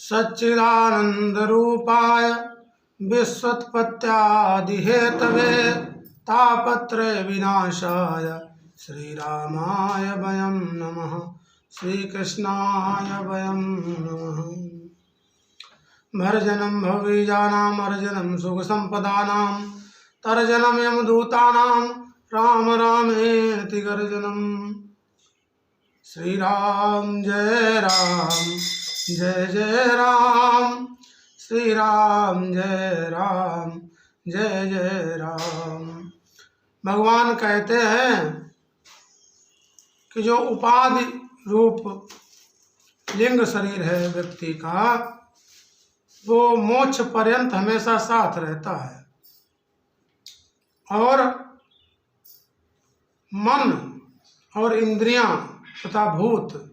सच्चिदानन्दरूपाय विश्वोत्पत्त्यादिहेतवे तापत्रय विनाशाय श्रीरामाय वयं नमः। श्रीकृष्णाय वयं नमः। भर्जनं भवीजानाम् अर्जनं सुखसम्पदानां तर्जनं यमदूतानां राम रामेति गर्जनं। श्रीराम जय राम जय जय राम, श्री राम जय राम जय जय राम। भगवान कहते हैं कि जो उपाधि रूप लिंग शरीर है व्यक्ति का, वो मोक्ष पर्यंत हमेशा साथ रहता है, और मन और इंद्रियां तथा भूत,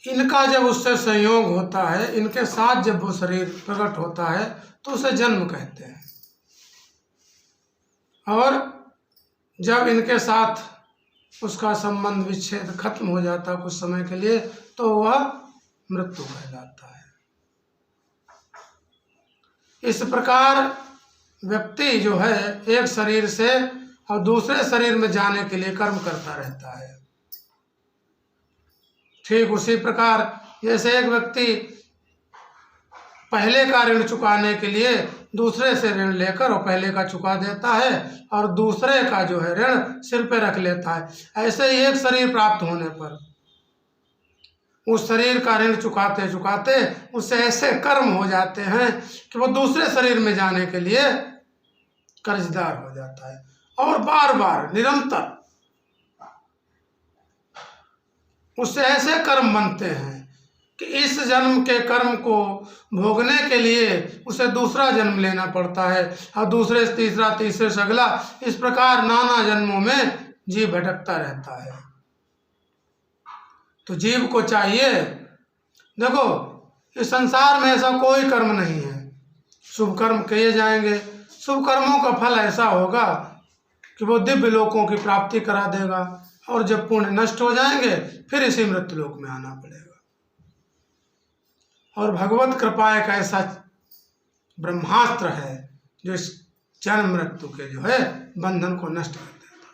इनका जब उससे संयोग होता है, इनके साथ जब वो शरीर प्रकट होता है तो उसे जन्म कहते हैं, और जब इनके साथ उसका संबंध विच्छेद खत्म हो जाता कुछ समय के लिए तो वह मृत्यु कहलाता है। इस प्रकार व्यक्ति जो है एक शरीर से और दूसरे शरीर में जाने के लिए कर्म करता रहता है। ठीक उसी प्रकार जैसे एक व्यक्ति पहले का ऋण चुकाने के लिए दूसरे से ऋण लेकर और पहले का चुका देता है और दूसरे का जो है ऋण सिर पे रख लेता है, ऐसे ही एक शरीर प्राप्त होने पर उस शरीर का ऋण चुकाते चुकाते उससे ऐसे कर्म हो जाते हैं कि वो दूसरे शरीर में जाने के लिए कर्जदार हो जाता है, और बार बार निरंतर उससे ऐसे कर्म बनते हैं कि इस जन्म के कर्म को भोगने के लिए उसे दूसरा जन्म लेना पड़ता है, और दूसरे से तीसरा, तीसरे से अगला, इस प्रकार नाना जन्मों में जीव भटकता रहता है। तो जीव को चाहिए, देखो इस संसार में ऐसा कोई कर्म नहीं है, शुभ कर्म किए जाएंगे, शुभ कर्मों का फल ऐसा होगा कि वो दिव्य लोकों की प्राप्ति करा देगा, और जब पुण्य नष्ट हो जाएंगे फिर इसी मृत्यु लोक में आना पड़ेगा। और भगवत कृपा एक ऐसा ब्रह्मास्त्र है जो इस जन्म मृत्यु के जो है बंधन को नष्ट कर देता है।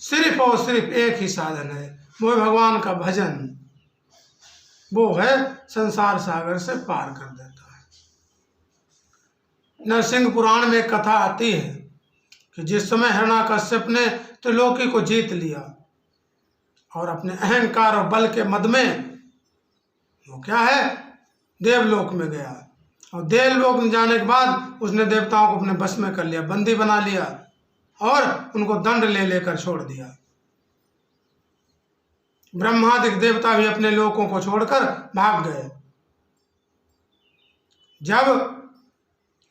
सिर्फ और सिर्फ एक ही साधन है, वो है भगवान का भजन, वो है संसार सागर से पार कर देता है। नरसिंह पुराण में एक कथा आती है कि जिस समय हिरण्याकश्यप ने त्रिलोकी को जीत लिया और अपने अहंकार और बल के मद में वो क्या है देवलोक में गया, और देवलोक में जाने के बाद उसने देवताओं को अपने बस में कर लिया, बंदी बना लिया और उनको दंड ले लेकर छोड़ दिया। ब्रह्मादिक देवता भी अपने लोकों को छोड़कर भाग गए। जब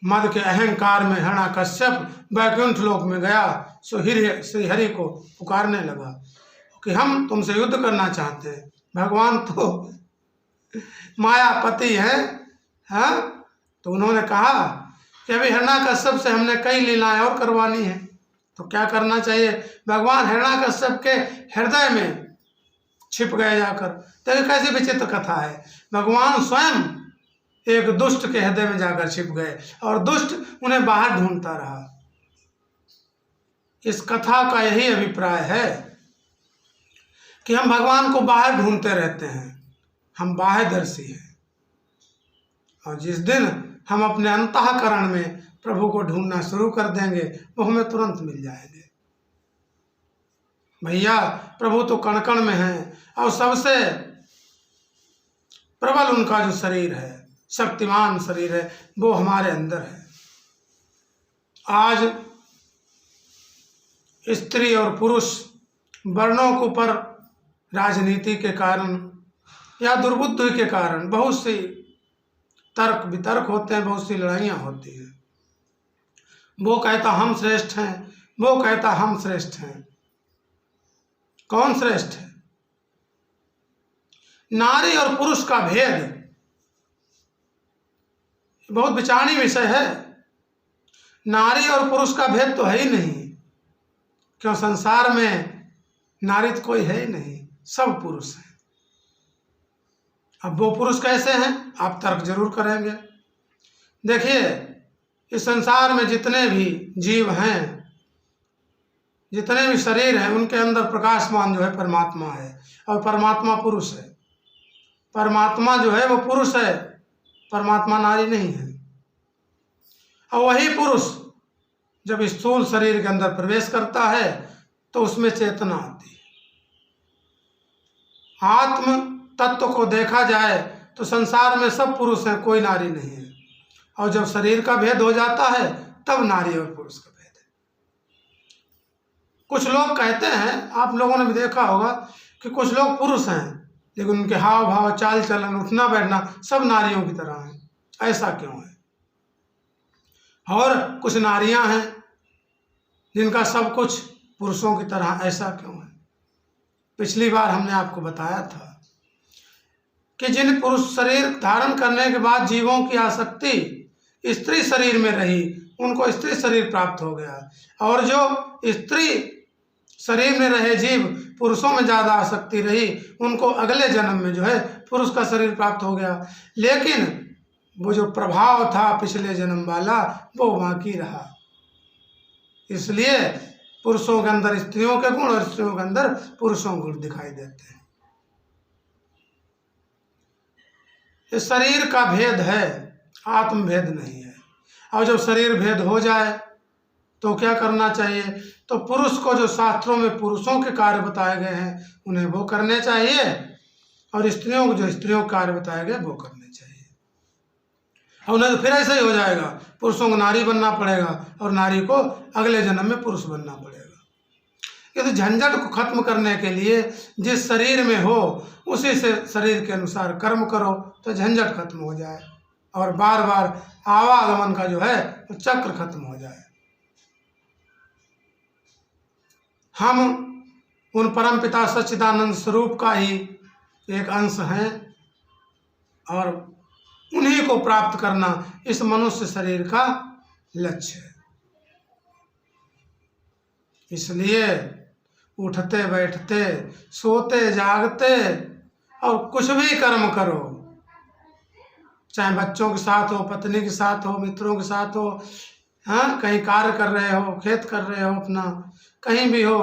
मद के अहंकार में हिरण्याकश्यप वैकुंठ लोक में गया सो श्री हरि को पुकारने लगा कि हम तुमसे युद्ध करना चाहते हैं। भगवान तो मायापति है, हाँ? तो उन्होंने कहा कि अभी हिरण्याकश्यप से हमने कई लीलाएं और करवानी है, तो क्या करना चाहिए। भगवान हिरण्याकश्यप के हृदय में छिप गए जाकर। तो कैसी विचित्र कथा है, भगवान स्वयं एक दुष्ट के हृदय में जाकर छिप गए और दुष्ट उन्हें बाहर ढूंढता रहा। इस कथा का यही अभिप्राय है कि हम भगवान को बाहर ढूंढते रहते हैं, हम बाह्यदर्शी हैं, और जिस दिन हम अपने अंतःकरण में प्रभु को ढूंढना शुरू कर देंगे वो हमें तुरंत मिल जाएंगे। भैया प्रभु तो कण कण में है, और सबसे प्रबल उनका जो शरीर है, शक्तिमान शरीर है, वो हमारे अंदर है। आज स्त्री और पुरुष वर्णों के ऊपर राजनीति के कारण या दुर्बुद्धि के कारण बहुत सी तर्क वितर्क होते हैं, बहुत सी लड़ाइयाँ होती हैं। वो कहता हम श्रेष्ठ हैं, वो कहता हम श्रेष्ठ हैं। कौन श्रेष्ठ है? नारी और पुरुष का भेद बहुत विचारणीय विषय है। नारी और पुरुष का भेद तो है ही नहीं, क्यों संसार में नारी तो कोई है ही नहीं, सब पुरुष है। अब वो पुरुष कैसे हैं आप तर्क जरूर करेंगे। देखिए, इस संसार में जितने भी जीव हैं, जितने भी शरीर हैं, उनके अंदर प्रकाशमान जो है परमात्मा है, और परमात्मा पुरुष है। परमात्मा जो है वो पुरुष है, परमात्मा नारी नहीं है। और वही पुरुष जब स्थूल शरीर के अंदर प्रवेश करता है तो उसमें चेतना आती है। आत्म तत्व को देखा जाए तो संसार में सब पुरुष हैं, कोई नारी नहीं है। और जब शरीर का भेद हो जाता है तब नारी और पुरुष का भेद है। कुछ लोग कहते हैं, आप लोगों ने भी देखा होगा कि कुछ लोग पुरुष हैं लेकिन उनके हाव भाव, चाल चलन, उठना बैठना सब नारियों की तरह है। ऐसा क्यों है? और कुछ नारियां हैं जिनका सब कुछ पुरुषों की तरह, ऐसा क्यों है? पिछली बार हमने आपको बताया था कि जिन पुरुष शरीर धारण करने के बाद जीवों की आसक्ति स्त्री शरीर में रही, उनको स्त्री शरीर प्राप्त हो गया, और जो स्त्री शरीर में रहे जीव पुरुषों में ज़्यादा आसक्ति रही, उनको अगले जन्म में जो है पुरुष का शरीर प्राप्त हो गया। लेकिन वो जो प्रभाव था पिछले जन्म वाला वो बाकी रहा। इसलिए पुरुषों के अंदर स्त्रियों के गुण और स्त्रियों के अंदर पुरुषों के गुण दिखाई देते हैं। इस शरीर का भेद है, आत्म भेद नहीं है। और जब शरीर भेद हो जाए तो क्या करना चाहिए? तो पुरुष को जो शास्त्रों में पुरुषों के कार्य बताए गए हैं उन्हें वो करने चाहिए, और स्त्रियों को जो स्त्रियों के कार्य बताए गए वो करने चाहिए। और नहीं तो फिर ऐसा ही हो जाएगा, पुरुषों को नारी बनना पड़ेगा और नारी को अगले जन्म में पुरुष बनना पड़ेगा। ये तो झंझट को खत्म करने के लिए जिस शरीर में हो उसी से शरीर के अनुसार कर्म करो तो झंझट खत्म हो जाए, और बार बार आवागमन का जो है वो चक्र खत्म हो जाए। हम उन परमपिता सच्चिदानंद स्वरूप का ही एक अंश हैं, और उन्हीं को प्राप्त करना इस मनुष्य शरीर का लक्ष्य है। इसलिए उठते बैठते, सोते जागते और कुछ भी कर्म करो, चाहे बच्चों के साथ हो, पत्नी के साथ हो, मित्रों के साथ हो, हाँ, कहीं कार्य कर रहे हो, खेत कर रहे हो, अपना कहीं भी हो,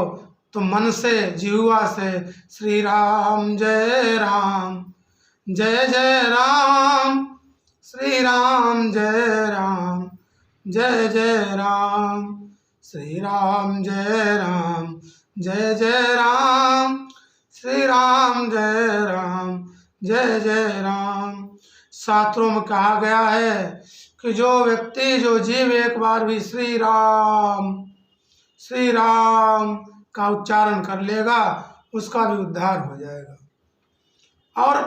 तो मन से, जिह्वा से श्री राम जय राम, जय जय राम, श्री राम जय राम, जय जय राम, श्री राम जय राम, जय जय राम, श्री राम जय राम, जय जय राम। शास्त्रों में कहा गया है कि जो व्यक्ति, जो जीव एक बार भी श्री राम का उच्चारण कर लेगा उसका भी उद्धार हो जाएगा। और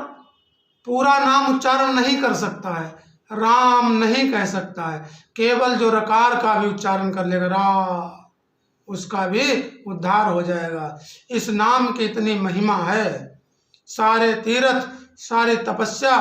पूरा नाम उच्चारण नहीं कर सकता है, राम नहीं कह सकता है, केवल जो रकार का भी उच्चारण कर लेगा रा, उसका भी उद्धार हो जाएगा। इस नाम की इतनी महिमा है, सारे तीर्थ, सारी तपस्या,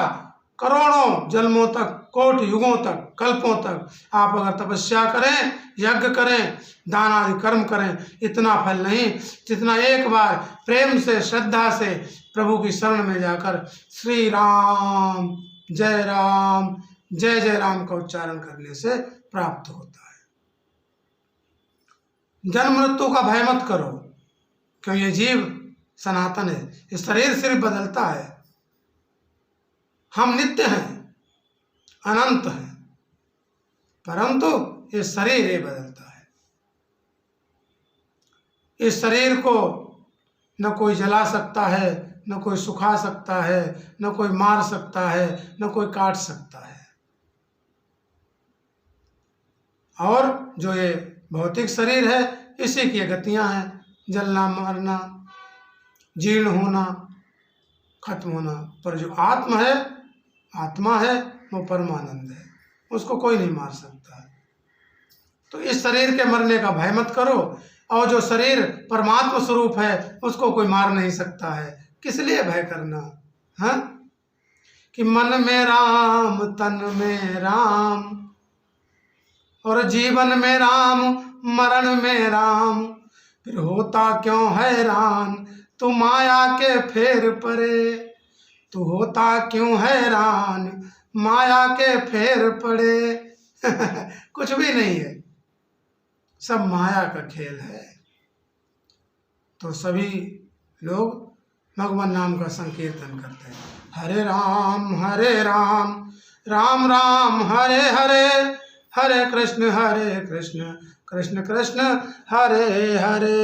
करोड़ों जन्मों तक, कोटि युगों तक, कल्पों तक आप अगर तपस्या करें, यज्ञ करें, दान आदि कर्म करें, इतना फल नहीं जितना एक बार प्रेम से, श्रद्धा से प्रभु की शरण में जाकर श्री राम जय राम, जय जय राम का उच्चारण करने से प्राप्त होता है। जन्म मृत्यु का भय मत करो, क्यों? ये जीव सनातन है, ये शरीर सिर्फ बदलता है, हम नित्य हैं, अनंत हैं, परंतु ये शरीर ये बदलता है। इस शरीर को न कोई जला सकता है, न कोई सुखा सकता है, न कोई मार सकता है, न कोई काट सकता है। और जो ये भौतिक शरीर है इसी की गतियां हैं, जलना, मरना, जीर्ण होना, खत्म होना। पर जो आत्मा है वो परमानंद है, उसको कोई नहीं मार सकता। तो इस शरीर के मरने का भय मत करो, और जो शरीर परमात्मा स्वरूप है उसको कोई मार नहीं सकता है, किस लिए भय करना? हाँ, कि मन में राम, तन में राम, और जीवन में राम, मरण में राम, फिर होता क्यों हैरान, तू माया के फेर परे, तू होता क्यों हैरान, माया के फेर पड़े। कुछ भी नहीं है, सब माया का खेल है। तो सभी लोग भगवान नाम का संकीर्तन करते हैं। हरे राम राम राम हरे हरे, हरे कृष्ण कृष्ण कृष्ण हरे हरे।